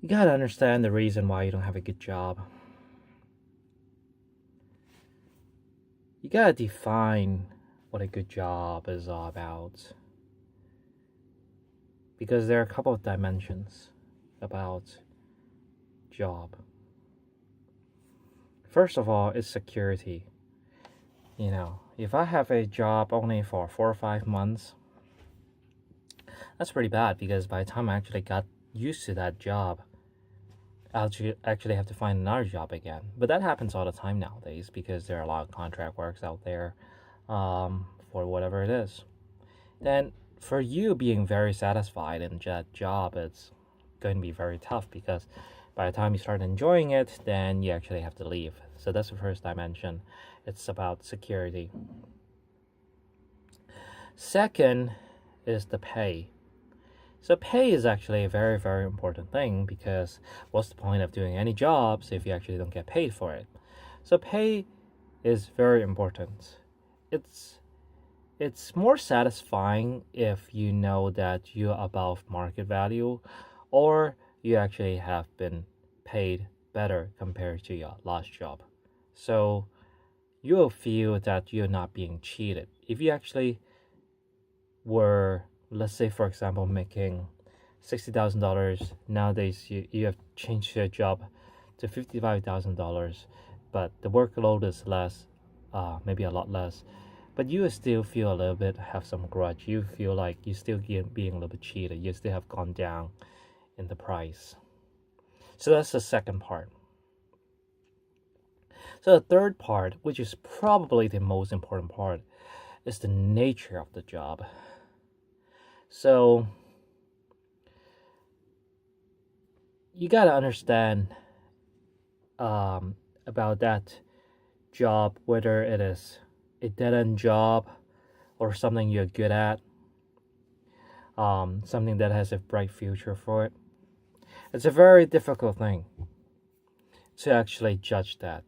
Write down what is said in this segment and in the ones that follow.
You gotta understand the reason why you don't have a good job. You gotta define what a good job is all about. Because there are a couple of dimensions about job. First of all, it's security. If I have a job only for 4 or 5 months, that's pretty bad because by the time I actually got used to that job, I'll actually have to find another job again. But that happens all the time nowadays because there are a lot of contract works out there for whatever it is. Then for you being very satisfied in that job, it's going to be very tough because by the time you start enjoying it, then you actually have to leave. So that's the first dimension. It's about security. Second is the pay. So pay is actually a very, very important thing because what's the point of doing any jobs if you actually don't get paid for it? So pay is very important. It's more satisfying if you know that you're above market value or you actually have been paid better compared to your last job. So you'll feel that you're not being cheated. If you actually were, let's say, for example, making $60,000, nowadays you have changed your job to $55,000, but the workload is less, maybe a lot less, but you still feel a little bit, have some grudge. You feel like you still being a little bit cheated. You still have gone down in the price. So that's the second part. So the third part, which is probably the most important part, is the nature of the job. So you got to understand about that job, whether it is a dead-end job or something you're good at, something that has a bright future for it. It's a very difficult thing to actually judge that.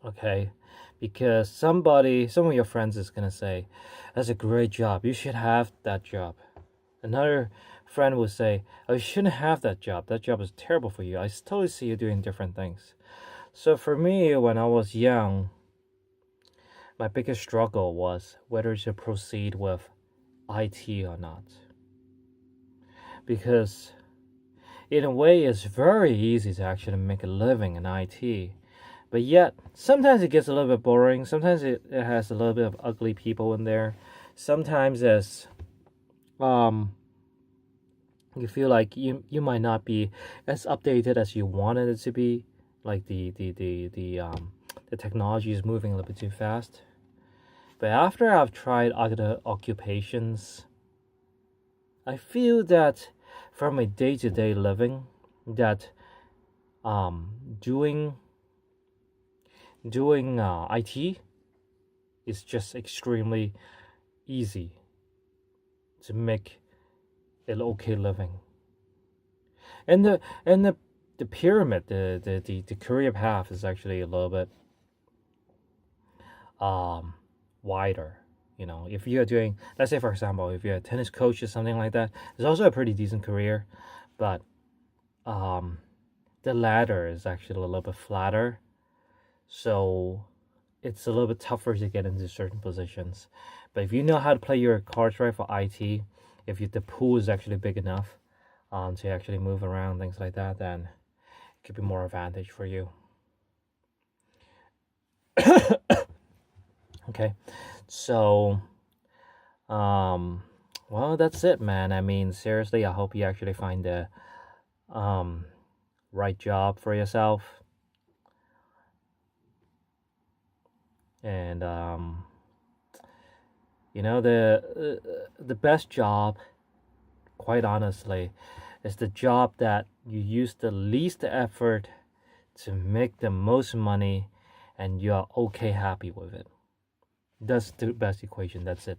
Okay? Because some of your friends is going to say, that's a great job. You should have that job. Another friend will say, oh, you shouldn't have that job. That job is terrible for you. I totally see you doing different things. So for me, when I was young, my biggest struggle was whether to proceed with IT or not. Because in a way, it's very easy to actually make a living in IT. But yet, sometimes it gets a little bit boring. Sometimes it has a little bit of ugly people in there. Sometimes it's you feel like you might not be as updated as you wanted it to be. Like the technology is moving a little bit too fast. But after I've tried other occupations, I feel that from a day-to-day living, that doing IT is just extremely easy to make an okay living. And the pyramid, the career path is actually a little bit wider. If you're doing, let's say for example, if you're a tennis coach or something like that, it's also a pretty decent career, but the ladder is actually a little bit flatter, so it's a little bit tougher to get into certain positions. But if you know how to play your cards right for IT, if the pool is actually big enough to actually move around, things like that, then it could be more advantage for you. Okay, so well, that's it, man. I mean, seriously, I hope you actually find the right job for yourself. And the best job, quite honestly, is the job that you use the least effort to make the most money and you're okay happy with it. That's the best equation. That's it.